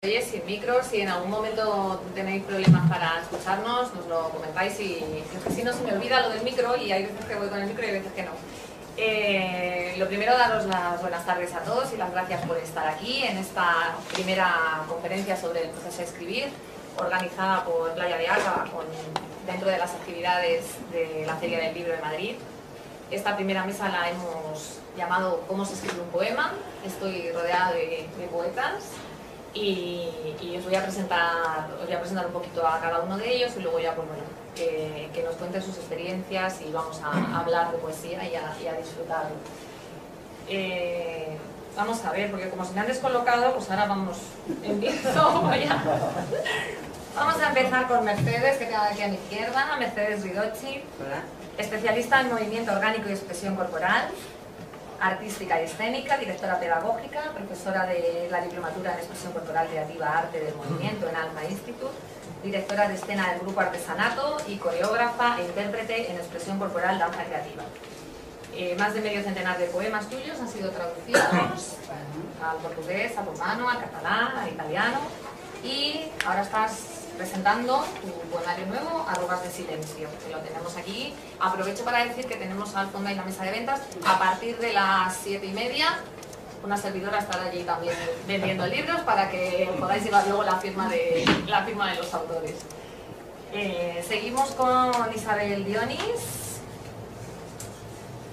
Oye, sin micro, si en algún momento tenéis problemas para escucharnos, nos lo comentáis y si no se me olvida lo del micro y hay veces que voy con el micro y hay veces que no. Lo primero, daros las buenas tardes a todos y las gracias por estar aquí en esta primera conferencia sobre el proceso de escribir, organizada por Playa de Acaba dentro de las actividades de la Feria del Libro de Madrid. Esta primera mesa la hemos llamado ¿Cómo se escribe un poema? Estoy rodeada de poetas. Y os voy a presentar un poquito a cada uno de ellos y luego ya pues bueno, que nos cuenten sus experiencias y vamos a hablar de poesía y a disfrutarlo. Vamos a ver, porque como se me han descolocado, pues ahora empiezo. Vamos a empezar con Mercedes, que tengo aquí a mi izquierda, Mercedes Ridocci, especialista en movimiento orgánico y expresión corporal, artística y escénica, directora pedagógica, profesora de la diplomatura en expresión corporal creativa Arte del Movimiento en Alma Institute, directora de escena del grupo Artesanato y coreógrafa e intérprete en expresión corporal danza creativa. Más de medio centenar de poemas tuyos han sido traducidos al portugués, al rumano, al catalán, al italiano y ahora estás presentando tu poemario nuevo, Arrugas de silencio, que lo tenemos aquí. Aprovecho para decir que tenemos al fondo ahí la mesa de ventas. A partir de las 7:30, una servidora estará allí también vendiendo libros para que podáis llevar luego la firma de los autores. Seguimos con Isabel Dionis.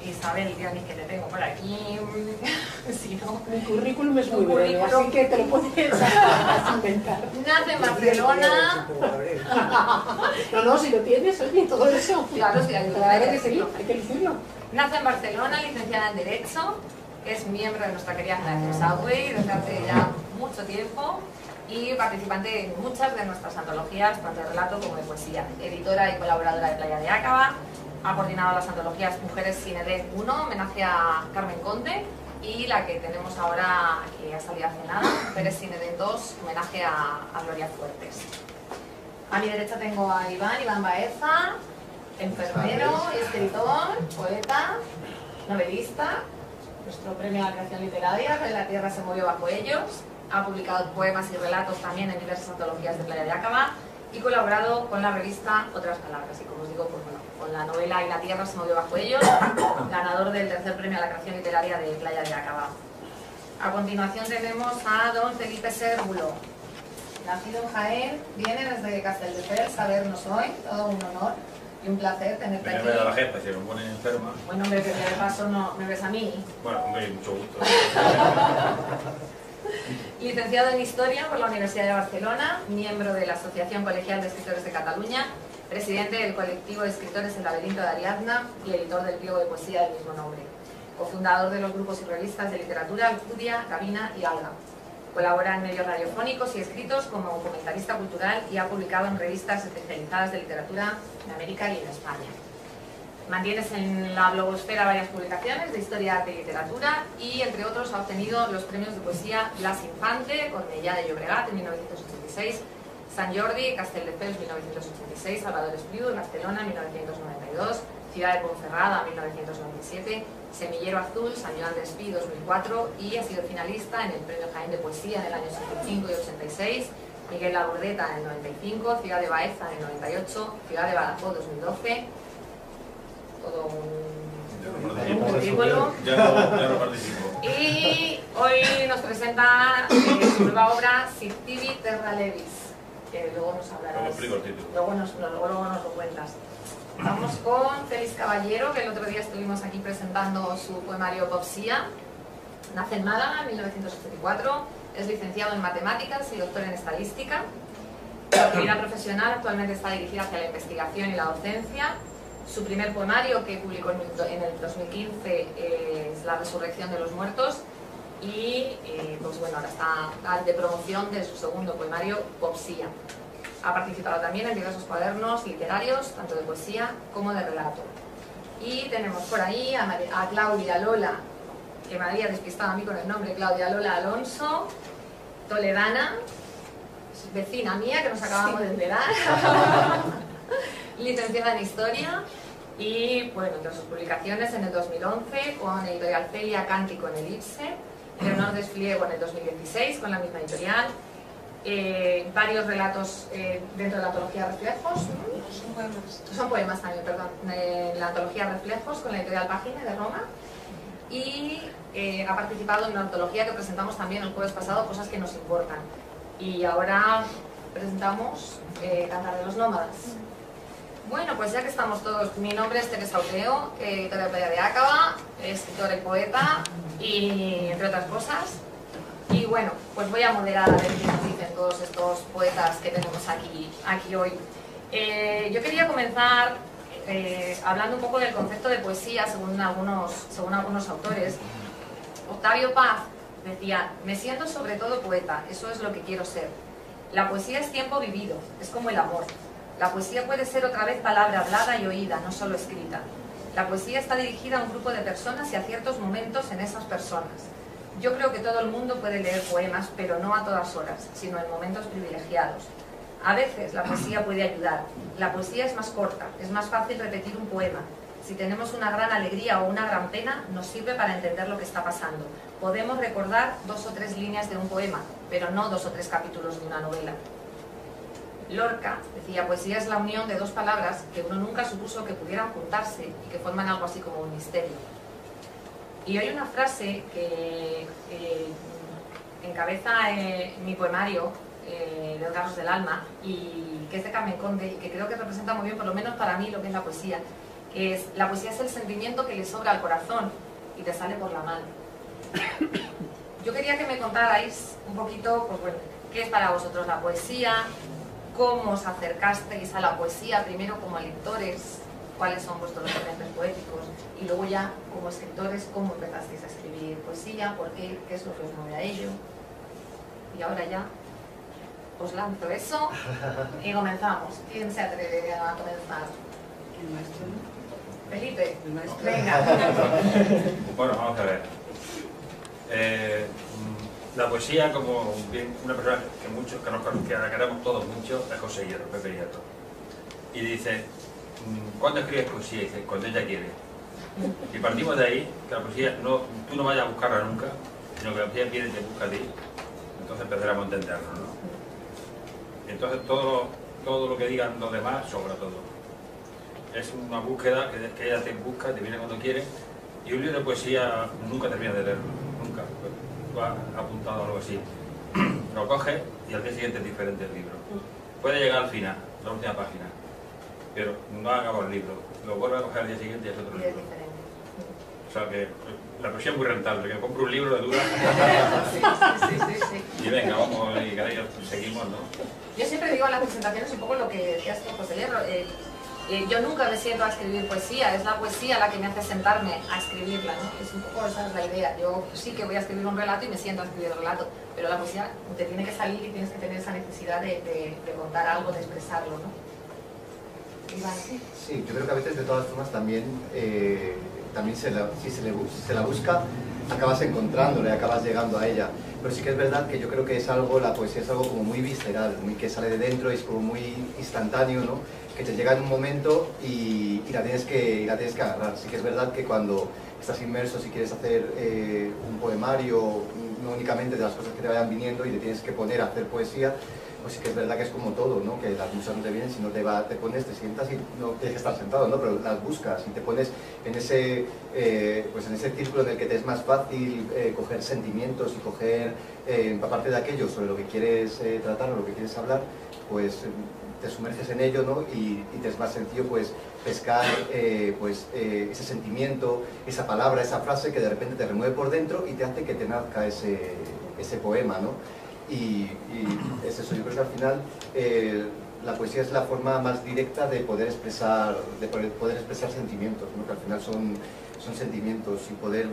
Isabel Dionis, que te tengo por aquí. Si no, mi currículum es muy breve, así que te lo puedes inventar. Nace en Barcelona. No, si lo tienes, oye, todo eso. Claro, sí, hay que decirlo. Nace en Barcelona, licenciada en Derecho, es miembro de nuestra querida Generación Southway desde hace ya mucho tiempo y participante en muchas de nuestras antologías, tanto de relato como de poesía. Editora y colaboradora de Playa de Acaba. Ha coordinado las antologías Mujeres sin Edén 1, homenaje a Carmen Conde, y la que tenemos ahora, que ha salido hace nada, Mujeres sin Edén 2, homenaje a Gloria Fuertes. A mi derecha tengo a Iván Baeza, enfermero y escritor, poeta, novelista, nuestro premio a la creación literaria, que La tierra se movió bajo ellos. Ha publicado poemas y relatos también en diversas antologías de Playa de Acaba y colaborado con la revista Otras Palabras. Y como os digo, pues bueno, con la novela Y la tierra se movió bajo ellos, ganador del tercer premio a la creación literaria de Playa de Acaba. A continuación tenemos a don Felipe Sérvulo, nacido en Jaén, viene desde Castelldefels a vernos hoy, todo un honor y un placer tenerte aquí. Me da la jefa, si me pone enferma. Bueno, hombre, que de paso no me ves a mí. Bueno, hombre, mucho gusto. Licenciado en Historia por la Universidad de Barcelona, miembro de la Asociación Colegial de Escritores de Cataluña, presidente del colectivo de escritores El Laberinto de Ariadna y editor del pliego de poesía del mismo nombre. Cofundador de los grupos y revistas de literatura Alcudia, Cabina y Alga. Colabora en medios radiofónicos y escritos como comentarista cultural y ha publicado en revistas especializadas de literatura en América y en España. Mantienes en la blogosfera varias publicaciones de historia, arte y literatura y, entre otros, ha obtenido los premios de poesía Blas Infante, Cornellà de Llobregat en 1986, Sant Jordi, Castelldefels 1986, Salvador Espriu, Barcelona 1992, Ciudad de Ponferrada 1997, Semillero Azul, Sant Joan d'Espí 2004 y ha sido finalista en el Premio Jaén de Poesía en el año 85 y 86, Miguel Labordeta en el 95, Ciudad de Baeza en el 98, Ciudad de Badajoz 2012, todo un currículo. Ya no participo. Y hoy nos presenta su nueva obra Sictivi Terra Levis, que luego nos hablarás. Luego nos lo cuentas. Vamos con Félix Caballero, que el otro día estuvimos aquí presentando su poemario Poesía. Nace en Málaga en 1984, es licenciado en Matemáticas y doctor en Estadística. Su actividad profesional actualmente está dirigida hacia la investigación y la docencia. Su primer poemario, que publicó en el 2015, es La resurrección de los muertos. Y pues bueno, ahora está de promoción de su segundo poemario, Poesía. Ha participado también en diversos cuadernos literarios, tanto de poesía como de relato. Y tenemos por ahí a Claudia Lola, que me había despistado a mí con el nombre, Claudia Lola Alonso, toledana, vecina mía, que nos acabamos de enterar, licenciada en Historia, y bueno, entre sus publicaciones en el 2011 con Editorial Celia, Cántico en el IPSE, Leonor Despliego en el 2016 con la misma editorial, varios relatos dentro de la antología Reflejos. Son poemas. Son poemas también, perdón. La antología Reflejos con la editorial Página de Roma. Y ha participado en una antología que presentamos también el jueves pasado, Cosas que nos importan. Y ahora presentamos Cantar de los Nómadas. Bueno, pues ya que estamos todos, mi nombre es Teresa Oteo, editora de Playa de Acaba, escritora y poeta, y entre otras cosas. Y bueno, pues voy a moderar a ver qué nos dicen todos estos poetas que tenemos aquí hoy. Yo quería comenzar hablando un poco del concepto de poesía según algunos autores. Octavio Paz decía: me siento sobre todo poeta, eso es lo que quiero ser. La poesía es tiempo vivido, es como el amor. La poesía puede ser otra vez palabra hablada y oída, no solo escrita. La poesía está dirigida a un grupo de personas y a ciertos momentos en esas personas. Yo creo que todo el mundo puede leer poemas, pero no a todas horas, sino en momentos privilegiados. A veces la poesía puede ayudar. La poesía es más corta, es más fácil repetir un poema. Si tenemos una gran alegría o una gran pena, nos sirve para entender lo que está pasando. Podemos recordar 2 o 3 líneas de un poema, pero no 2 o 3 capítulos de una novela. Lorca decía: poesía es la unión de 2 palabras que uno nunca supuso que pudieran juntarse y que forman algo así como un misterio. Y hay una frase que encabeza mi poemario de Órganos del Alma, y que es de Carmen Conde, y que creo que representa muy bien, por lo menos para mí, lo que es la poesía, que es: la poesía es el sentimiento que le sobra al corazón y te sale por la mano. Yo quería que me contarais un poquito, pues bueno, qué es para vosotros la poesía, cómo os acercasteis a la poesía, primero como lectores, cuáles son vuestros referentes poéticos, y luego ya como escritores, cómo empezasteis a escribir poesía, por qué es lo que os mueve a ello. Y ahora ya os lanzo eso y comenzamos. ¿Quién se atreve a comenzar? El maestro, ¿no? Felipe, El maestro. venga. Bueno, vamos a ver. La poesía, como bien una persona que la queremos todos mucho, es José Hierro, Pepe Hierro. Y dice: ¿cuándo escribes poesía? Y dice: cuando ella quiere. Y partimos de ahí, que la poesía tú no vayas a buscarla nunca, sino que la poesía viene y te busca a ti. Entonces empezaremos a entendernos, ¿no? Entonces todo lo que digan los demás sobra todo. Es una búsqueda que ella te busca, te viene cuando quiere. Y un libro de poesía nunca terminas de leerlo, nunca. Tú has apuntado algo así. Lo coges y al día siguiente es diferente el libro. Puede llegar al final, la última página, pero no ha acabado el libro. Lo vuelve a coger al día siguiente y es otro Y es libro. diferente. O sea que la poesía es muy rentable, que compro un libro de dura Sí. y venga, vamos, y cada día seguimos, ¿no? Yo siempre digo en las presentaciones un poco lo que decías tú, José Hierro. Yo nunca me siento a escribir poesía, es la poesía la que me hace sentarme a escribirla, ¿no? Es un poco esa es la idea. Yo sí que voy a escribir un relato y me siento a escribir el relato, pero la poesía te tiene que salir y tienes que tener esa necesidad de contar algo, de expresarlo, ¿no? Iván. Sí, yo creo que a veces de todas formas también, si se la busca, acabas encontrándola, acabas llegando a ella. Pero sí que es verdad que yo creo que es algo, la poesía es algo como muy visceral, muy que sale de dentro, es como muy instantáneo, ¿no? Que te llega en un momento y la tienes que agarrar. Sí que es verdad que cuando estás inmerso, si quieres hacer un poemario, no únicamente de las cosas que te vayan viniendo y te tienes que poner a hacer poesía, pues sí que es verdad que es como todo, ¿no? Que las musas no te vienen, si no te pones, te sientas y no tienes que estar sentado, ¿no? Pero las buscas y te pones en ese, pues en ese círculo en el que te es más fácil coger sentimientos y coger, aparte de aquello sobre lo que quieres tratar o lo que quieres hablar, pues te sumerges en ello, ¿no? Y te es más sencillo pues pescar ese sentimiento, esa palabra, esa frase que de repente te remueve por dentro y te hace que te nazca ese poema, ¿no? Y es eso, yo creo que al final la poesía es la forma más directa de poder expresar sentimientos, ¿no? Que al final son sentimientos y poder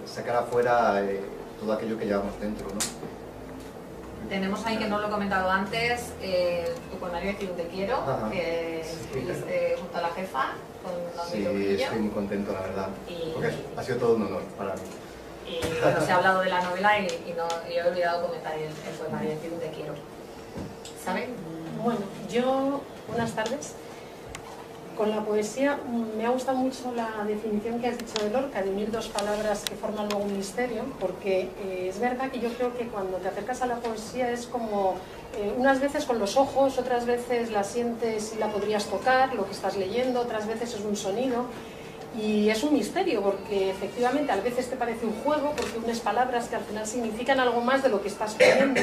sacar afuera todo aquello que llevamos dentro, ¿no? Tenemos ahí, que no lo he comentado antes, tu poemario de Te quiero, que escribiste junto a la jefa, con Sí, estoy muy contento, la verdad, porque ha sido todo un honor para mí. Y bueno, se ha hablado de la novela y he olvidado comentar el poemario de Te quiero. ¿Saben? Bueno, yo, buenas tardes. con la poesía me ha gustado mucho la definición que has dicho de Lorca, de unir dos palabras que forman luego un misterio, porque es verdad que yo creo que cuando te acercas a la poesía es como unas veces con los ojos, otras veces la sientes y la podrías tocar, lo que estás leyendo, otras veces es un sonido. Y es un misterio porque efectivamente a veces te parece un juego porque unes palabras que al final significan algo más de lo que estás leyendo.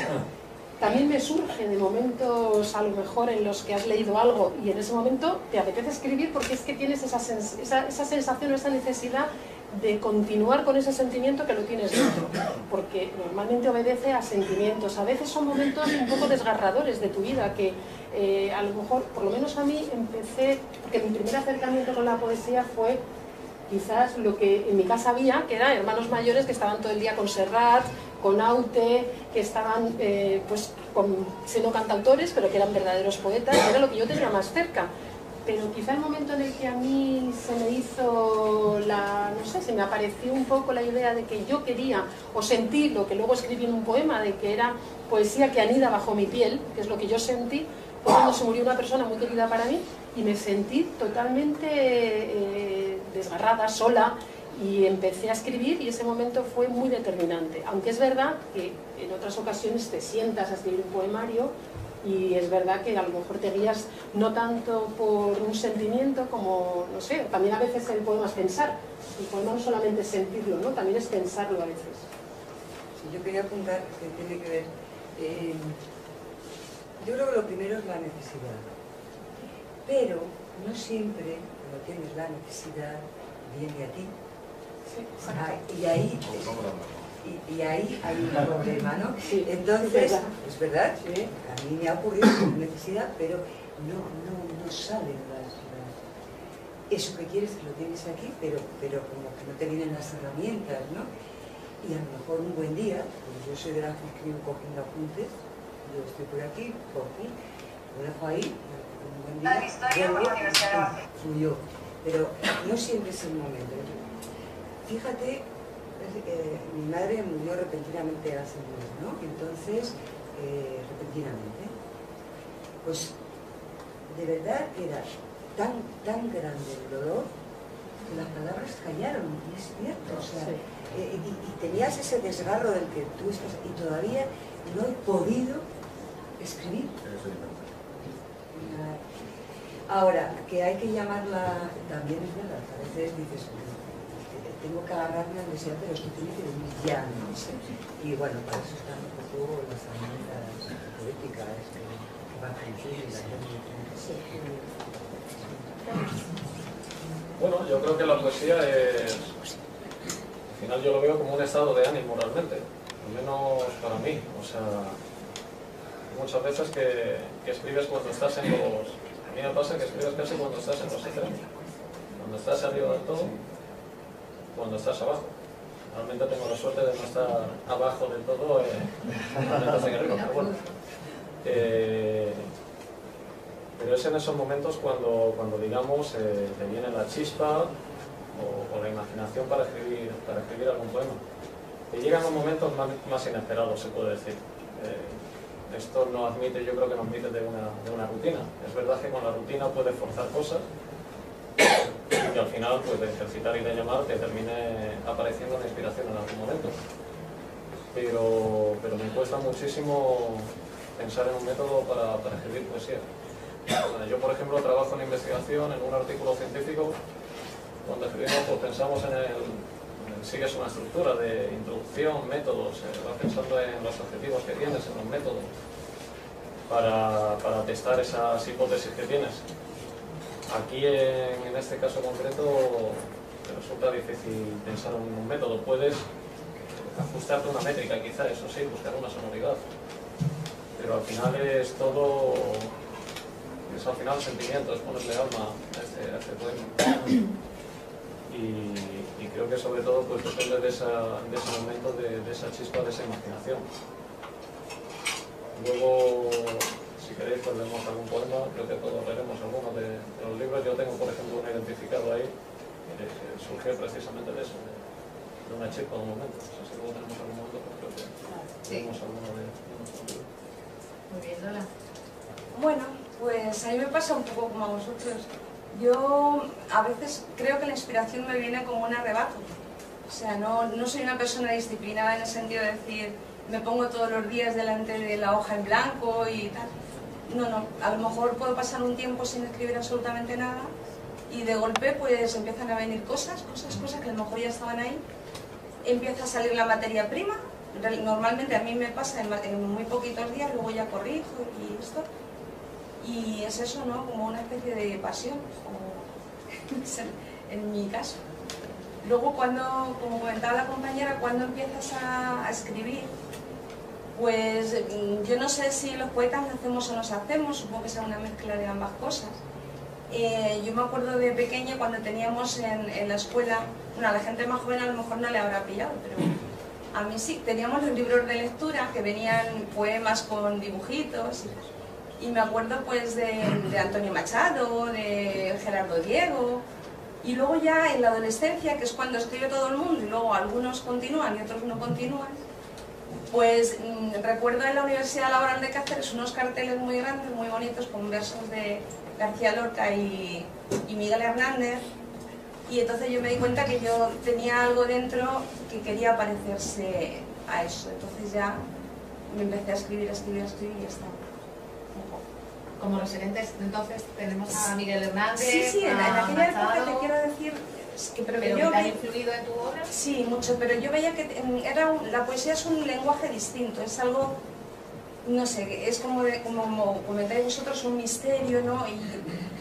También me surge de momentos a lo mejor en los que has leído algo y en ese momento te apetece escribir porque es que tienes esa sensación o esa necesidad de continuar con ese sentimiento que lo tienes dentro, porque normalmente obedece a sentimientos. A veces son momentos un poco desgarradores de tu vida que a lo mejor, por lo menos a mí, empecé, porque mi primer acercamiento con la poesía fue quizás lo que en mi casa había, que eran hermanos mayores que estaban todo el día con Serrat, con Aute, que estaban pues siendo cantautores, pero que eran verdaderos poetas, era lo que yo tenía más cerca. Pero quizá el momento en el que a mí se me hizo no sé, se me apareció un poco la idea de que yo quería, o sentí lo que luego escribí en un poema, de que era poesía que anida bajo mi piel, que es lo que yo sentí, fue cuando se murió una persona muy querida para mí, y me sentí totalmente desgarrada, sola, y empecé a escribir y ese momento fue muy determinante. Aunque es verdad que en otras ocasiones te sientas a escribir un poemario y es verdad que a lo mejor te guías no tanto por un sentimiento como, no sé, también a veces el poema es pensar. El poema no solamente es sentirlo, ¿no? También es pensarlo a veces. Sí, yo quería apuntar que tiene que ver... yo creo que lo primero es la necesidad. Pero no siempre cuando tienes la necesidad viene a ti. Sí, y ahí hay un problema, ¿no? Sí, entonces, es verdad, sí. a mí me ha ocurrido con necesidad, pero no salen eso que quieres que lo tienes aquí, pero como que no te vienen las herramientas, ¿no? Y a lo mejor un buen día, pues yo soy de las que escribo cogiendo apuntes, yo estoy por aquí, lo dejo ahí, un buen día, fluyó, pero no siempre es el momento. Fíjate, mi madre murió repentinamente hace un mes, ¿no? Entonces, repentinamente, pues de verdad que era tan grande el dolor que las palabras callaron, y es cierto, o sea, y tenías ese desgarro del que tú estás, y todavía no he podido escribir. Ahora, que hay que llamarla, también es verdad, a veces dices, tengo que agarrarme al deseo, pero esto tiene que venir ya, ¿no? Y bueno, para eso están un poco las herramientas poéticas que van a influir en la gente. Bueno, yo creo que la poesía es... Al final yo lo veo como un estado de ánimo realmente, al menos para mí. O sea, muchas veces que escribes cuando estás en los... A mí me pasa que escribes casi cuando estás en los extremos. Cuando estás arriba del todo, cuando estás abajo. Realmente tengo la suerte de no estar abajo del todo, pero bueno. Pero es en esos momentos cuando digamos, te viene la chispa o la imaginación para escribir algún poema. Te llegan los momentos más inesperados, se puede decir. Esto no admite, yo creo que no admite de una rutina. Es verdad que con la rutina puedes forzar cosas y que al final, pues, de ejercitar y de llamar, te termine apareciendo una inspiración en algún momento. Pero me cuesta muchísimo pensar en un método para escribir poesía. Yo, por ejemplo, trabajo en investigación, en un artículo científico. Cuando escribimos, pues pensamos sigues una estructura de introducción, métodos, vas pensando en los objetivos que tienes, en los métodos, para testar esas hipótesis que tienes. Aquí, en este caso concreto, te resulta difícil pensar en un método. Puedes ajustarte una métrica, quizá, eso sí, buscar una sonoridad, pero al final es todo... Es al final sentimiento, es ponerle alma a este poema. Y creo que sobre todo pues depende de ese momento, de esa chispa, de esa imaginación. Luego, si queréis, pues leemos algún poema, creo que todos leeremos algunos de los libros. Yo tengo, por ejemplo, uno identificado ahí, que surgió precisamente de eso, de una chispa de un momento. O sea, si luego tenemos algún momento, pues creo que leemos alguno de nuestros libros. Muy bien, Lola. Bueno, pues a mí me pasa un poco como a vosotros. Yo a veces creo que la inspiración me viene como un arrebato. O sea, no soy una persona disciplinada en el sentido de decir, me pongo todos los días delante de la hoja en blanco y tal. No, a lo mejor puedo pasar un tiempo sin escribir absolutamente nada y de golpe pues empiezan a venir cosas que a lo mejor ya estaban ahí. Empieza a salir la materia prima. Normalmente a mí me pasa en muy poquitos días, luego ya corrijo y esto. Y es eso, ¿no? Como una especie de pasión, en mi caso. Luego como comentaba la compañera, cuando empiezas a escribir, pues yo no sé si los poetas nacemos o nos hacemos, supongo que sea una mezcla de ambas cosas. Yo me acuerdo de pequeña cuando teníamos en la escuela, bueno, a la gente más joven a lo mejor no le habrá pillado, pero a mí sí, teníamos los libros de lectura que venían poemas con dibujitos y me acuerdo pues de Antonio Machado, de Gerardo Diego, y luego ya en la adolescencia, que es cuando escribe todo el mundo y luego algunos continúan y otros no continúan, pues recuerdo en la Universidad Laboral de Cáceres unos carteles muy grandes, muy bonitos, con versos de García Lorca y Miguel Hernández, y entonces yo me di cuenta que yo tenía algo dentro que quería parecerse a eso, entonces ya me empecé a escribir y ya está. Como referentes, entonces, tenemos a Miguel Hernández, Sí, en a aquella época Machado, te quiero decir... ¿Pero que te han influido en tu obra? Sí, mucho, pero yo veía que la poesía es un lenguaje distinto, es algo, no sé, es como comentáis vosotros, un misterio, ¿no? Y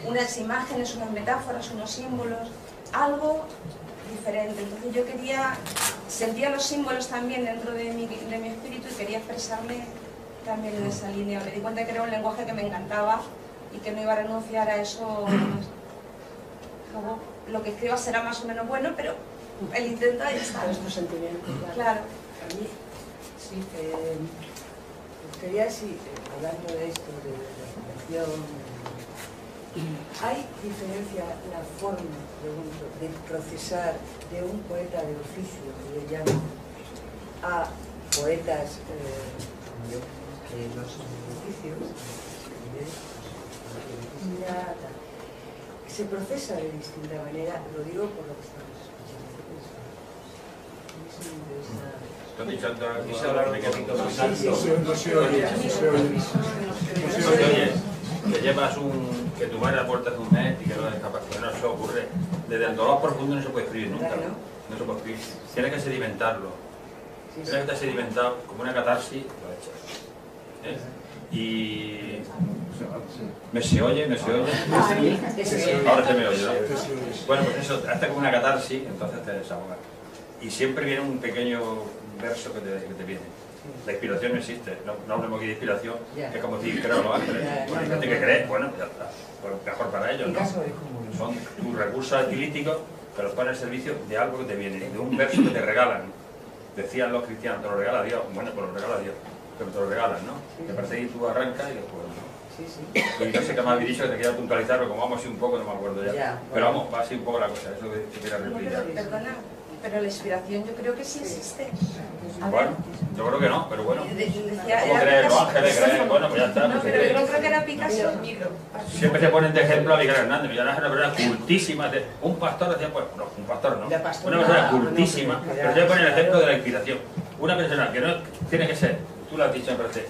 unas imágenes, unas metáforas, unos símbolos, algo diferente. Entonces yo sentía los símbolos también dentro de mi espíritu y quería expresarme también en esa línea. Me di cuenta que era un lenguaje que me encantaba y que no iba a renunciar a eso. Luego, lo que escriba será más o menos bueno, pero el intento ahí está. Nuestro sentimiento, Claro. A mí, sí, me gustaría, hablando de esto, de la reflexión, ¿hay diferencia la forma, pregunto, de procesar de un poeta de oficio, que le llamo, a poetas como yo, que no son de oficio, se procesa de distinta manera, lo digo por lo que estamos escuchando. Que llevas que tu madre aportas un mes y que no es capaz, que no se ocurre. Desde el dolor profundo no se puede escribir nunca. No se puede escribir. Tienes que sedimentarlo. Tienes que estar sedimentado como una catarsis, lo echas. Y ¿me se oye? Ahora se me oye, ¿no? Bueno, pues eso, hasta como una catarsis, entonces te desahogas. Y siempre viene un pequeño verso que te viene. La inspiración no existe, no hablemos aquí de inspiración, que es como decir, creo Los Ángeles. Bueno, hay gente que cree, bueno, ya está, pues mejor para ellos, ¿no? Son tus recursos estilísticos que los pones al servicio de algo que te viene, de un verso que te regalan. Decían los cristianos, te lo regala Dios, bueno, pues lo regala Dios. Pero te lo regalan, ¿no? Te parece que tú arrancas y después, ¿no? Y no sé qué me habéis dicho, que te quería puntualizar, pero como vamos así un poco, no me acuerdo ya. Pero vamos, va así un poco la cosa, eso que quería replicar. Perdona, pero la inspiración yo creo que sí existe. Bueno, yo creo que no, pero bueno. ¿Cómo ¿Cómo crees Los Ángeles? Bueno, pues ya está. No, pero yo creo que era Picasso. Siempre se ponen de ejemplo a Miguel Hernández. Miguel Hernández era una persona cultísima. Un pastor decía, pues, no, un pastor no. Una persona cultísima, pero se pone el ejemplo de la inspiración. Una persona que no tiene que ser, tú lo has dicho, me parece,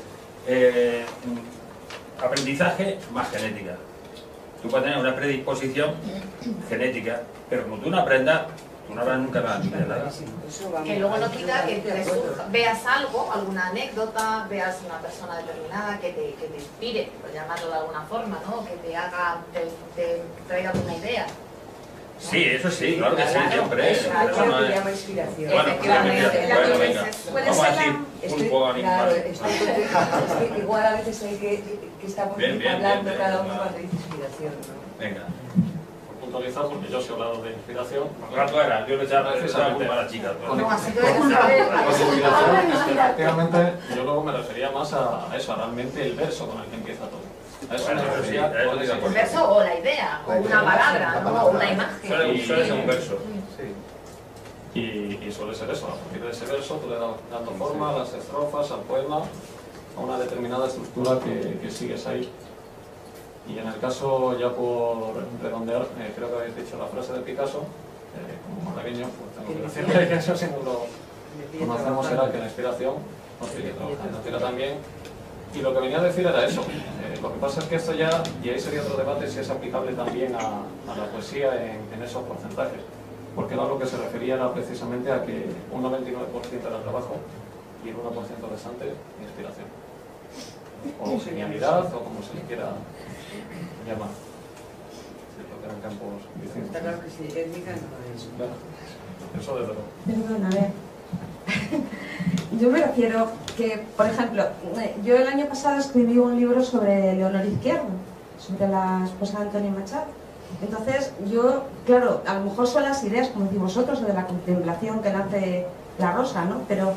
aprendizaje más genética. Tú puedes tener una predisposición genética, pero como tú no aprendas, tú no habrás nunca nada. Que luego no quita que veas algo, alguna anécdota, veas una persona determinada que te inspire, por llamarlo de alguna forma, ¿no? Que te haga, te traiga una idea. Sí, eso sí, claro que sí, siempre. Eso es lo que llama inspiración. Bueno, bueno, venga. Vamos a decir pulpo animal. Igual a veces hay que estamos hablando cada uno cuando dice inspiración, ¿no? Venga. Puntualizar, porque yo sí he hablado de inspiración. Rato era, yo le echaba la culpa a la chica. No, así que Efectivamente, yo luego me refería más a eso, a realmente el verso con el que empieza todo. A eso me refería. El verso o la idea, o una palabra, ¿no? O una imagen. Suele ser un verso. Y suele ser eso, a partir de ese verso tú le das dando forma a las estrofas, al poema, a una determinada estructura que sigues ahí. Y en el caso, ya por redondear, creo que habéis dicho la frase de Picasso, como malagueño, pues tengo que decirle que eso sí no lo conocemos, era que la inspiración nos tira también. Y lo que venía a decir era eso. Lo que pasa es que esto ya, y ahí sería otro debate, si es aplicable también a la poesía en esos porcentajes. Porque ahora lo que se refería era precisamente a que un 99% era trabajo y el 1% restante inspiración. O genialidad, o como se le quiera llamar. Sí, lo que eran campos distintos. Está claro que si étnica no es. Claro, eso desde luego. Perdón, a ver. Yo me refiero que, por ejemplo, yo el año pasado escribí un libro sobre Leonor Izquierdo, sobre la esposa de Antonio Machado. Entonces, yo, claro, a lo mejor son las ideas, como decís vosotros, de la contemplación que nace la rosa, ¿no? Pero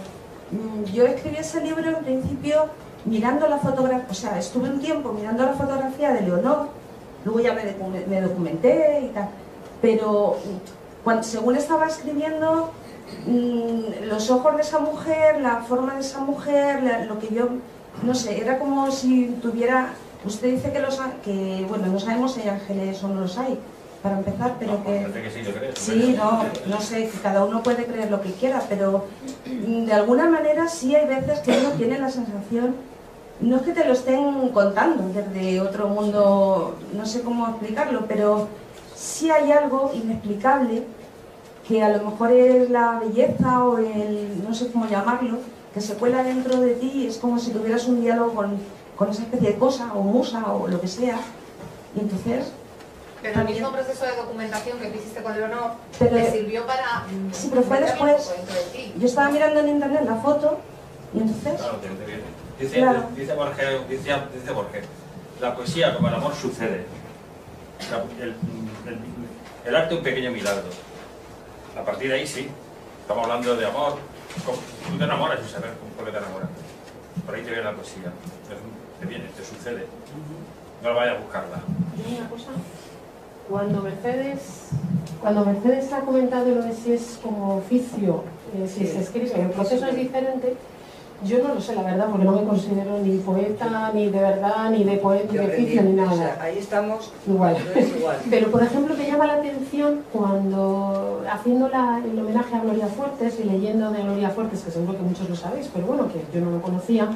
yo escribí ese libro en principio mirando la fotografía, o sea, estuve un tiempo mirando la fotografía de Leonor, luego ya me documenté y tal, pero según estaba escribiendo, los ojos de esa mujer, la forma de esa mujer, lo que yo, no sé, era como si tuviera... Usted dice que bueno, no sabemos si hay ángeles o no los hay, para empezar, pero no, que sí, yo creo. Sí, no sé, que cada uno puede creer lo que quiera, pero de alguna manera sí hay veces que uno tiene la sensación, no es que te lo estén contando desde otro mundo, no sé cómo explicarlo, pero sí hay algo inexplicable que a lo mejor es la belleza o el, no sé cómo llamarlo, que se cuela dentro de ti, es como si tuvieras un diálogo con esa especie de cosa, o musa, o lo que sea, y entonces... Pero el mismo proceso de documentación que hiciste con Leonor Pero, te sirvió para... Sí, pero fue meterlo un después. poco dentro de ti. Yo estaba mirando en internet la foto, y entonces... Claro, te viene. Dice, Claro. dice Borges, la poesía como el amor sucede. El arte es un pequeño milagro. A partir de ahí sí, estamos hablando de amor. Tú te enamoras sin saber por qué te enamoras. Por ahí te viene la poesía. Te viene, te sucede. No vayas a buscarla. Y una cosa, cuando Mercedes ha comentado lo de si es como oficio, si se escribe, el proceso es diferente. Yo no lo sé, la verdad, porque no me considero ni poeta, ni de verdad, ni de poeta, ni de oficio, ni nada. O sea, ahí estamos igual. igual. Pero, por ejemplo, me llama la atención cuando, haciendo el homenaje a Gloria Fuertes y leyendo de Gloria Fuertes, que seguro que muchos lo sabéis, pero bueno, que yo no lo conocía,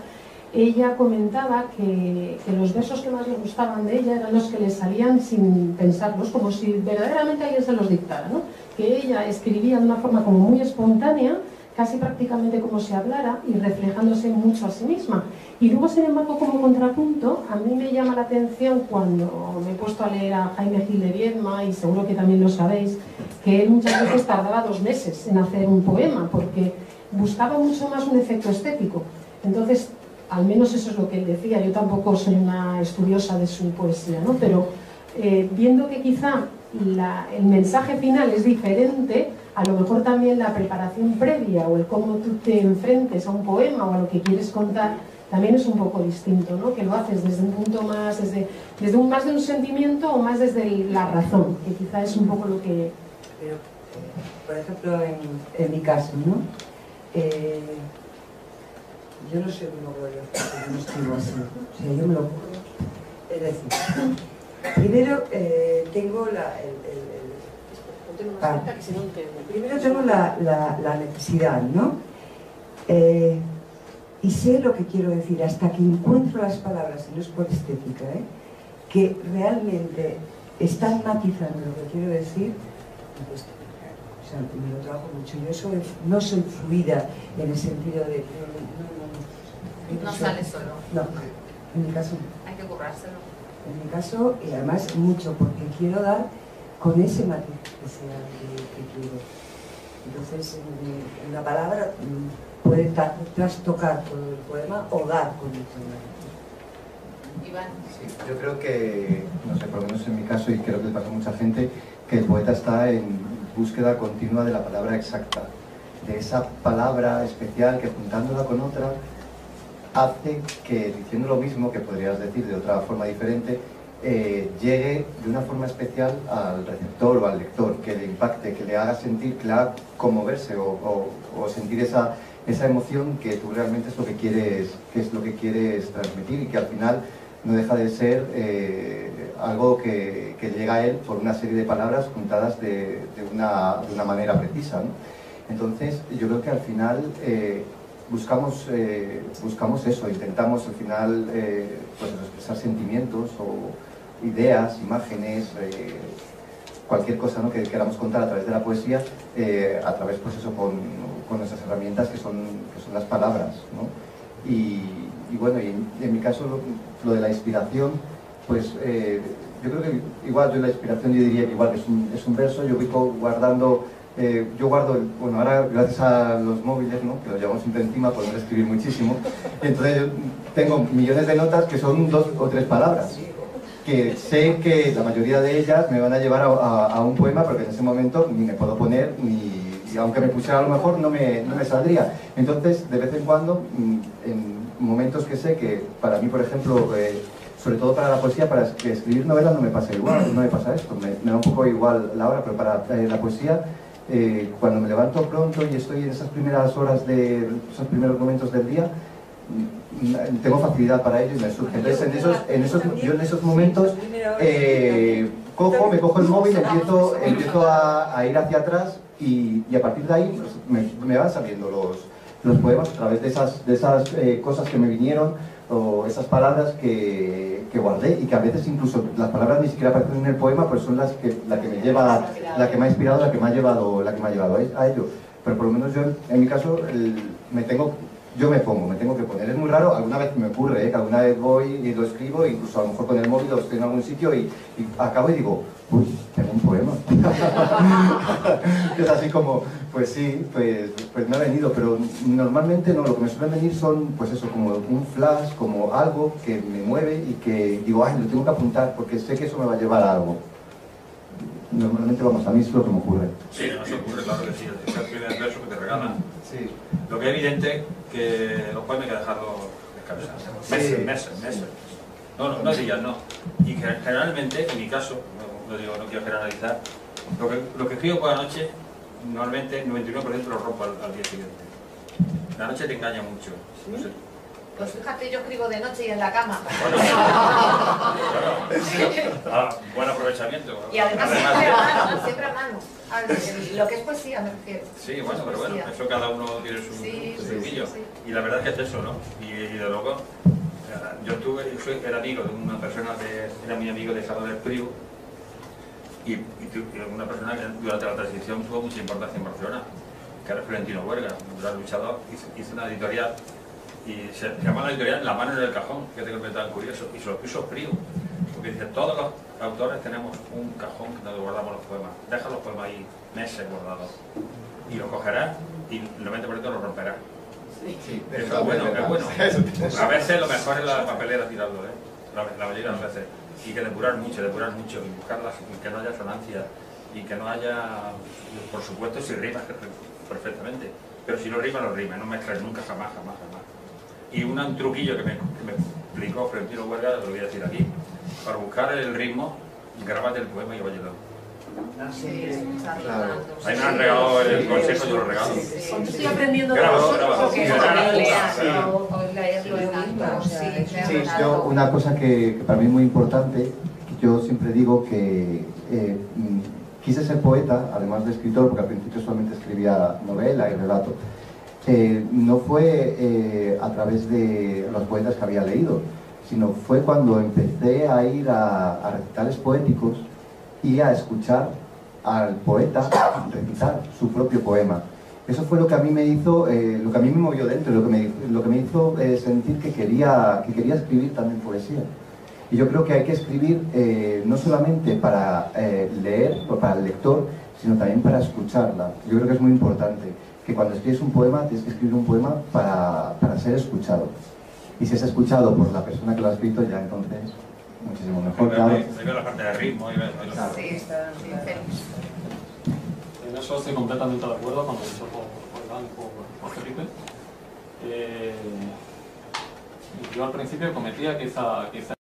ella comentaba que los versos que más le gustaban de ella eran los que le salían sin pensarlos, como si verdaderamente alguien se los dictara, ¿no? Que ella escribía de una forma como muy espontánea, casi prácticamente como si hablara y reflejándose mucho a sí misma. Y luego, sin embargo, como contrapunto, a mí me llama la atención cuando me he puesto a leer a Jaime Gil de Viedma, y seguro que también lo sabéis, que él muchas veces tardaba 2 meses en hacer un poema, porque buscaba mucho más un efecto estético. Entonces, al menos eso es lo que él decía. Yo tampoco soy una estudiosa de su poesía, ¿no? Pero viendo que quizá el mensaje final es diferente, a lo mejor también la preparación previa o el cómo tú te enfrentes a un poema o a lo que quieres contar también es un poco distinto, ¿no? Que lo haces desde un punto más, más de un sentimiento o más desde la razón, que quizá es un poco lo que... Pero, por ejemplo, en mi caso, ¿no? Yo no sé cómo Gloria, porque yo no escribo así. O sea, yo me lo ocurro. Es decir, primero tengo primero tengo la necesidad, ¿no? Y sé lo que quiero decir hasta que encuentro las palabras, y no es por estética, que realmente están matizando lo que quiero decir. Pues, o sea, me lo trabajo mucho. Yo no soy fluida en el sentido de... No sale solo. No, en mi caso no. Hay que currárselo. En mi caso, y además mucho, porque quiero dar con ese matiz que sea que quiero. Entonces, en la palabra puede trastocar todo el poema o dar con el poema. Iván. Sí, yo creo que, no sé, por lo menos en mi caso, y creo que le pasa a mucha gente, que el poeta está en búsqueda continua de la palabra exacta, de esa palabra especial que juntándola con otra hace que, diciendo lo mismo que podrías decir de otra forma diferente, llegue de una forma especial al receptor o al lector, que le impacte, que le haga sentir, que le haga conmoverse o sentir esa emoción que tú realmente es lo que quieres transmitir, y que al final no deja de ser algo que llega a él por una serie de palabras juntadas de una manera precisa, ¿no? Entonces, yo creo que al final buscamos eso, intentamos al final pues expresar sentimientos o ideas, imágenes, cualquier cosa, ¿no?, que queramos contar a través de la poesía, a través, pues eso, con nuestras herramientas que son las palabras, ¿no? Y bueno, y en mi caso lo de la inspiración, pues yo creo que igual yo la inspiración yo diría que igual que es un verso, yo voy guardando, yo guardo, bueno, ahora gracias a los móviles, ¿no?, que los llevamos siempre encima, podemos escribir muchísimo, entonces yo tengo millones de notas que son 2 o 3 palabras, que sé que la mayoría de ellas me van a llevar a un poema, porque en ese momento ni me puedo poner, y aunque me pusiera a lo mejor no me saldría. Entonces, de vez en cuando, en momentos que sé que para mí, por ejemplo, sobre todo para la poesía, para escribir novelas no me pasa igual, no me pasa esto, me da un poco igual la hora, pero para la poesía, cuando me levanto pronto y estoy en esas primeras horas esos primeros momentos del día, tengo facilidad para ello y me surge. Entonces, yo en esos momentos me cojo el móvil, empiezo a ir hacia atrás y a partir de ahí pues, me van saliendo los poemas a través de esas cosas que me vinieron, o esas palabras que guardé, y que a veces incluso las palabras ni siquiera aparecen en el poema, pues son la que me ha inspirado, la que me ha llevado a ello. Pero por lo menos yo, en mi caso, me tengo que poner. Es muy raro, alguna vez me ocurre, que alguna vez voy y lo escribo, incluso a lo mejor con el móvil lo estoy en algún sitio y acabo y digo, uy, tengo un poema. Es así como, pues sí, pues me ha venido, pero normalmente no, lo que me suele venir son, pues eso, como un flash, como algo que me mueve y que digo, ay, lo tengo que apuntar porque sé que eso me va a llevar a algo. Normalmente, vamos, a mí es lo que me ocurre. Sí, nos ocurre, claro que sí, es el primer verso que te regalan. Sí. Lo que es evidente que los poemas hay que dejarlos descansar. Meses. No días, no. Y generalmente, en mi caso, no quiero generalizar, lo que escribo por la noche, normalmente 99% lo rompo al día siguiente. La noche te engaña mucho. No sé. Pues fíjate, yo escribo de noche y en la cama. Bueno, buen aprovechamiento. Y además siempre a mano. Lo que es poesía me refiero. Sí, bueno, pero bueno, eso cada uno tiene su truquillo. Sí. Y la verdad es que es eso, ¿no? Y de luego, yo era amigo de una persona era mi amigo de Salvador Espriu, y una persona que durante la transición tuvo mucha importancia en Barcelona, que era Florentino Huerga, un gran luchador, hizo una editorial, y se llama la editorial La mano en el cajón, que te tan curioso, y se lo puso Espriu, porque dice, todos los autores tenemos un cajón donde guardamos los poemas, deja los poemas ahí meses guardados, y lo cogerás y el 90% lo romperás. Sí, eso es bueno, es bueno. A veces lo mejor es la papelera tirarlo, la mayoría de las veces. Y que depurar mucho, y buscarlas, que no haya sonancia, y que no haya, por supuesto, si rimas perfectamente, pero si no rima, lo rima, no mezclas nunca, jamás. Y un truquillo que me explicó Florentino Huerga, lo voy a decir aquí, para buscar el ritmo, grábate el poema y vaya dando. Sí, claro. Ahí me han regalado el consejo, yo lo regalo. Estoy aprendiendo de Graba. Porque cuando leas o leerlo en alto, Sí, yo una cosa que para mí es muy importante, que yo siempre digo que quise ser poeta, además de escritor, porque al principio solamente escribía novela y relato. No fue a través de los poetas que había leído, sino fue cuando empecé a ir a recitales poéticos y a escuchar al poeta recitar su propio poema. Eso fue lo que a mí me hizo, lo que a mí me movió dentro, lo que me hizo sentir que quería escribir también poesía. Y yo creo que hay que escribir no solamente para leer o para el lector, sino también para escucharla. Yo creo que es muy importante que cuando escribes un poema, tienes que escribir un poema para ser escuchado. Y si es escuchado por la persona que lo ha escrito, ya entonces muchísimo mejor, claro. Ahí veo la parte de ritmo, ahí veo Claro. Sí, está bien. En eso estoy completamente de acuerdo con lo dicho por Iván y por Felipe. Yo al principio cometía quizá